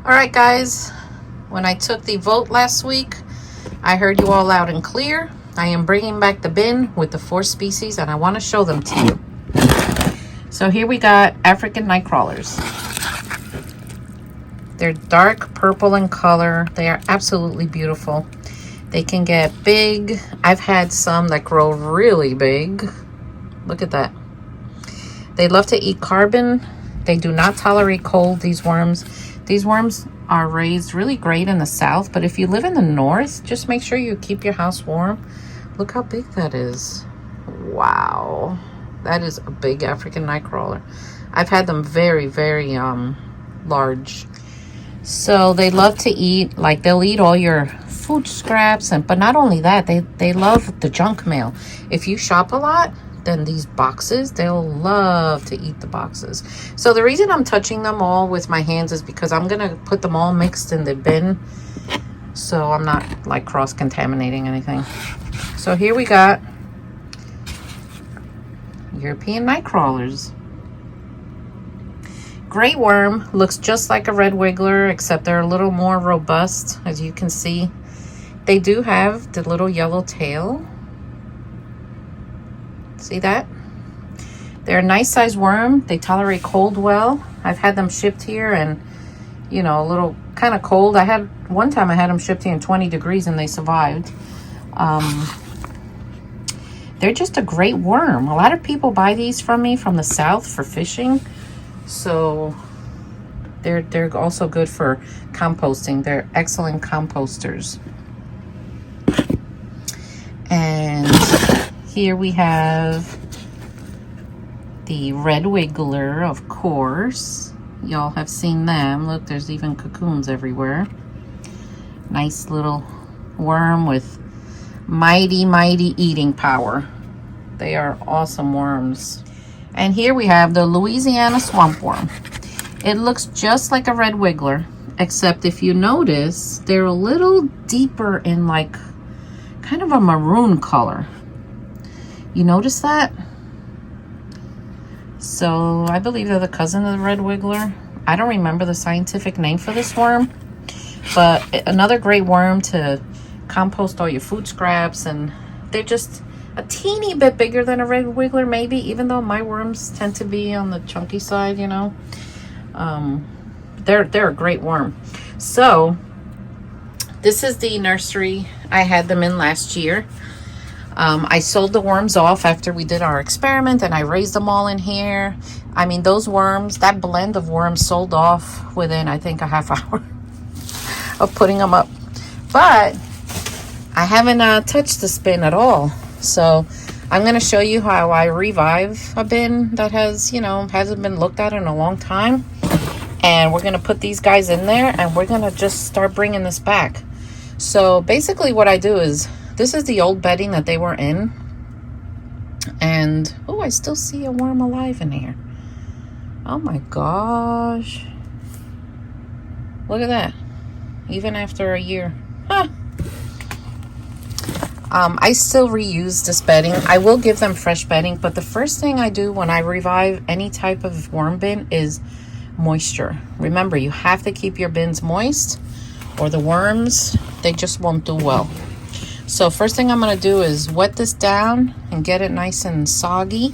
All right, guys, when I took the vote last week, I heard you all loud and clear. I am bringing back the bin with the 4 species, and I want to show them to you. So here we got African night crawlers. They're dark purple in color. They are absolutely beautiful. They can get big. I've had some that grow really big. Look at that. They love to eat carbon. They do not tolerate cold, these worms. These worms are raised really great in the south, but if you live in the north, just make sure you keep your house warm. Look how big that is. Wow. That is a big African night crawler. I've had them very, very large. So they love to eat, like they'll eat all your food scraps, but not only that, they love the junk mail. If you shop a lot, then these boxes, they'll love to eat the boxes. So the reason I'm touching them all with my hands is because I'm gonna put them all mixed in the bin, so I'm not like cross-contaminating anything. So here we got European night crawlers. Gray worm, looks just like a red wiggler, except they're a little more robust, as you can see. They do have the little yellow tail. See that? They're a nice sized worm. They tolerate cold well. I've had them shipped here and, you know, a little kind of cold. One time I had them shipped here in 20 degrees and they survived. They're just a great worm. A lot of people buy these from me from the south for fishing. So they're also good for composting. They're excellent composters. And here we have the red wiggler, of course. Y'all have seen them. Look, there's even cocoons everywhere. Nice little worm with mighty, mighty eating power. They are awesome worms. And here we have the Louisiana swamp worm. It looks just like a red wiggler, except if you notice, they're a little deeper in like kind of a maroon color. You notice that? So I believe they're the cousin of the red wiggler. I don't remember the scientific name for this worm, but another great worm to compost all your food scraps, and they're just a teeny bit bigger than a red wiggler maybe, even though my worms tend to be on the chunky side, you know. They're a great worm. So this is the nursery I had them in last year. I sold the worms off after we did our experiment, and I raised them all in here. I mean, those worms, that blend of worms sold off within, I think, a half hour of putting them up. But I haven't touched the bin at all. So I'm going to show you how I revive a bin that has, you know, hasn't been looked at in a long time. And we're going to put these guys in there, and we're going to just start bringing this back. So basically what I do is, this is the old bedding that they were in. And, oh, I still see a worm alive in here. Oh my gosh. Look at that. Even after a year. Huh. I still reuse this bedding. I will give them fresh bedding, but the first thing I do when I revive any type of worm bin is moisture. Remember, you have to keep your bins moist, or the worms, they just won't do well. So first thing I'm going to do is wet this down and get it nice and soggy.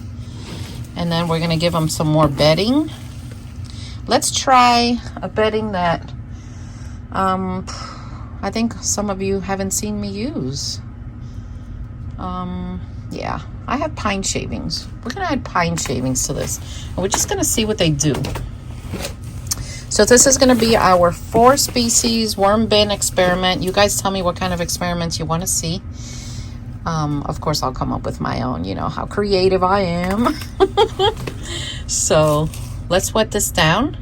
And then we're going to give them some more bedding. Let's try a bedding that I think some of you haven't seen me use. Yeah, I have pine shavings. We're going to add pine shavings to this. And we're just going to see what they do. So this is going to be our 4 species worm bin experiment. You guys tell me what kind of experiments you want to see. Of course, I'll come up with my own. You know how creative I am. So let's wet this down,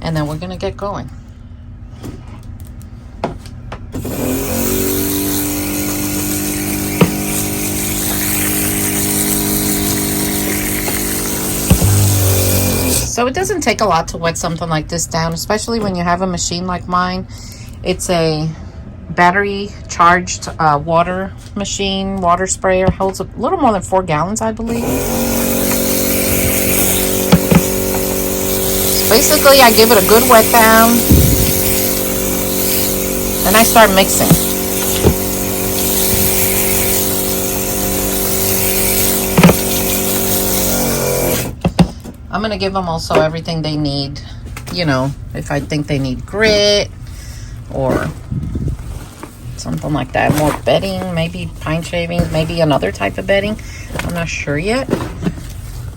and then we're going to get going. So it doesn't take a lot to wet something like this down, especially when you have a machine like mine. It's a battery charged water machine, water sprayer. Holds a little more than 4 gallons, I believe. So basically, I give it a good wet down. Then I start mixing. I'm going to give them also everything they need. You know, if I think they need grit or something like that. More bedding, maybe pine shavings, maybe another type of bedding. I'm not sure yet.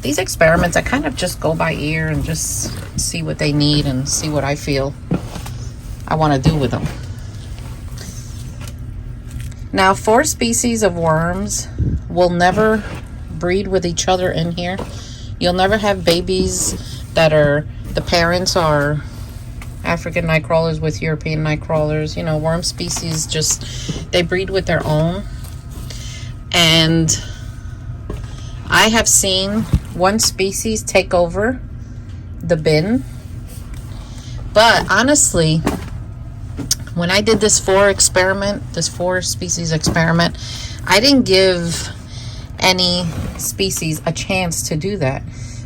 These experiments, I kind of just go by ear and just see what they need and see what I feel I want to do with them. Now, 4 species of worms will never breed with each other in here. You'll never have babies that are, the parents are African night crawlers with European night crawlers. You know, worm species just, they breed with their own. And I have seen one species take over the bin. But honestly, when I did this 4 species experiment, I didn't give any species a chance to do that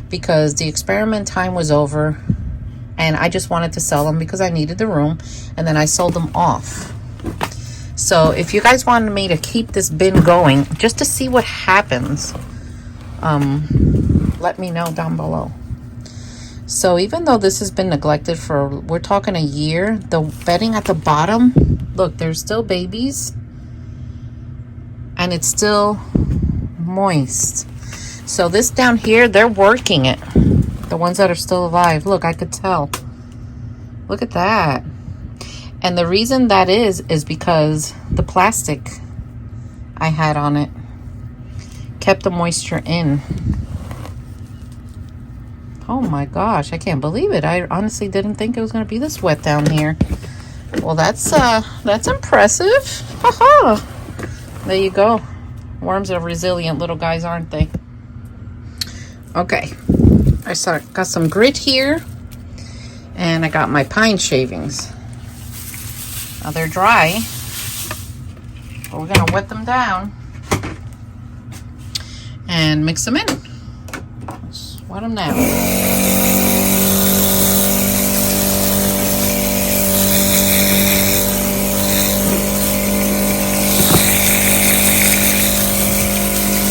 because the experiment time was over and I just wanted to sell them because I needed the room, and then I sold them off. So if you guys wanted me to keep this bin going just to see what happens, let me know down below. So even though this has been neglected for, we're talking a year, the bedding at the bottom, look, there's still babies and it's still moist. So this down here, they're working it. The ones that are still alive, look, I could tell. Look at that. And the reason that is because the plastic I had on it kept the moisture in. Oh my gosh, I can't believe it. I honestly didn't think it was going to be this wet down here. Well, that's impressive. Haha. There you go. Worms are resilient little guys, aren't they? Okay. Got some grit here. And I got my pine shavings. Now they're dry. But we're going to wet them down and mix them in. Let's wet them now.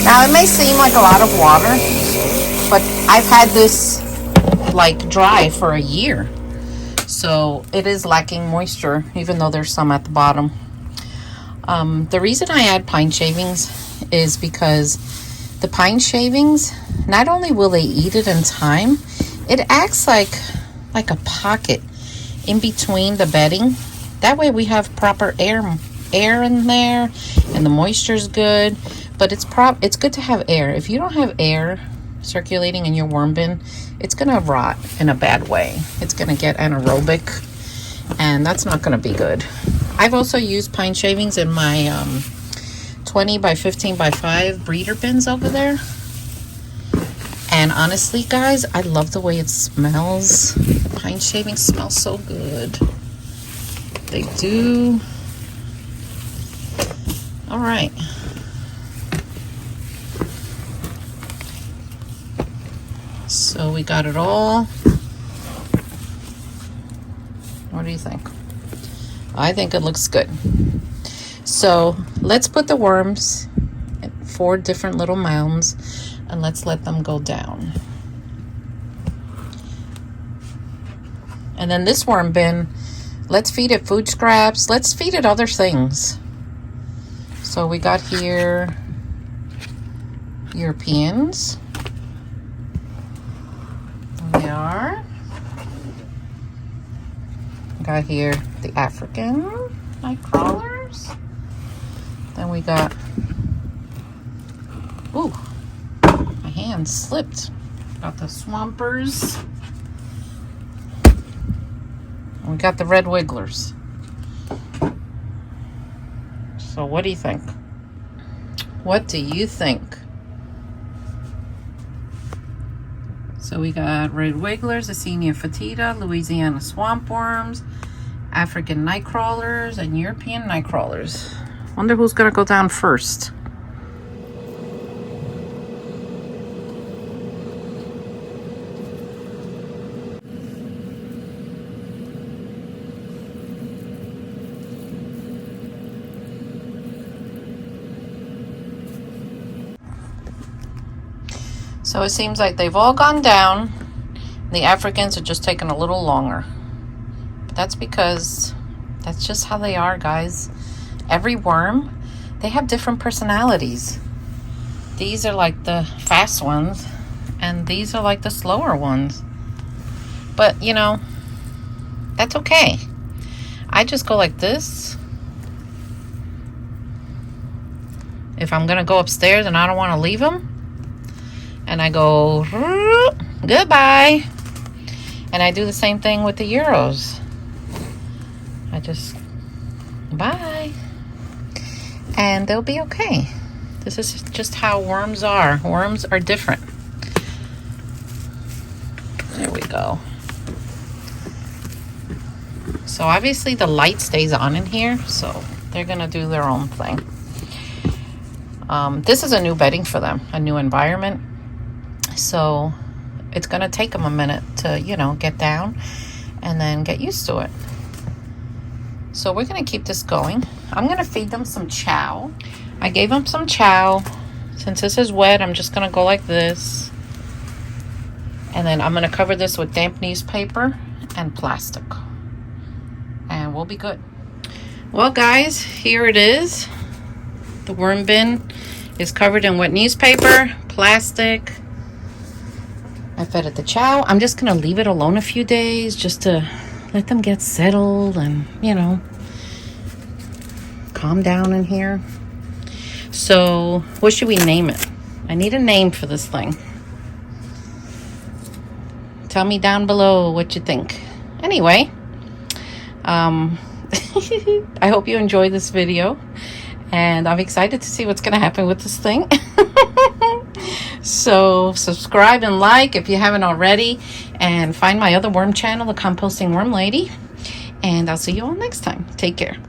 Now it may seem like a lot of water, but I've had this like dry for a year. So it is lacking moisture, even though there's some at the bottom. The reason I add pine shavings is because the pine shavings, not only will they eat it in time, it acts like a pocket in between the bedding. That way we have proper air in there and the moisture's good. But it's good to have air. If you don't have air circulating in your worm bin, it's gonna rot in a bad way. It's gonna get anaerobic, and that's not gonna be good. I've also used pine shavings in my 20 by 15 by 5 breeder bins over there. And honestly, guys, I love the way it smells. The pine shavings smell so good. They do. All right. So we got it all. What do you think? I think it looks good. So let's put the worms in 4 different little mounds and let's let them go down. And then this worm bin, let's feed it food scraps. Let's feed it other things. So we got here Europeans. There we are. Got here the African night crawlers. Then we got, ooh, my hand slipped. Got the swampers. And we got the red wigglers. So what do you think? What do you think? So we got red wigglers, Acinia fetida, Louisiana swamp worms, African night crawlers, and European night crawlers. Wonder who's gonna go down first. So it seems like they've all gone down. The Africans are just taking a little longer. But that's because that's just how they are, guys. Every worm, they have different personalities. These are like the fast ones, and these are like the slower ones. But, you know, that's okay. I just go like this. If I'm going to go upstairs and I don't want to leave them, and I go, goodbye. And I do the same thing with the Euros. I just, bye. And they'll be okay. This is just how worms are. Worms are different. There we go. So obviously the light stays on in here, so they're gonna do their own thing. This is a new bedding for them, a new environment. So it's gonna take them a minute to, you know, get down and then get used to it. So we're gonna keep this going. I'm gonna feed them some chow. I gave them some chow. Since this is wet, I'm just gonna go like this. And then I'm gonna cover this with damp newspaper and plastic. And we'll be good. Well, guys, here it is. The worm bin is covered in wet newspaper, plastic. I fed it the chow. I'm just gonna leave it alone a few days just to let them get settled and, you know, calm down in here. So what should we name it? I need a name for this thing. Tell me down below what you think. Anyway, I hope you enjoyed this video, and I'm excited to see what's going to happen with this thing. So subscribe and like if you haven't already, and find my other worm channel, The Composting Worm Lady, and I'll see you all next time. Take care.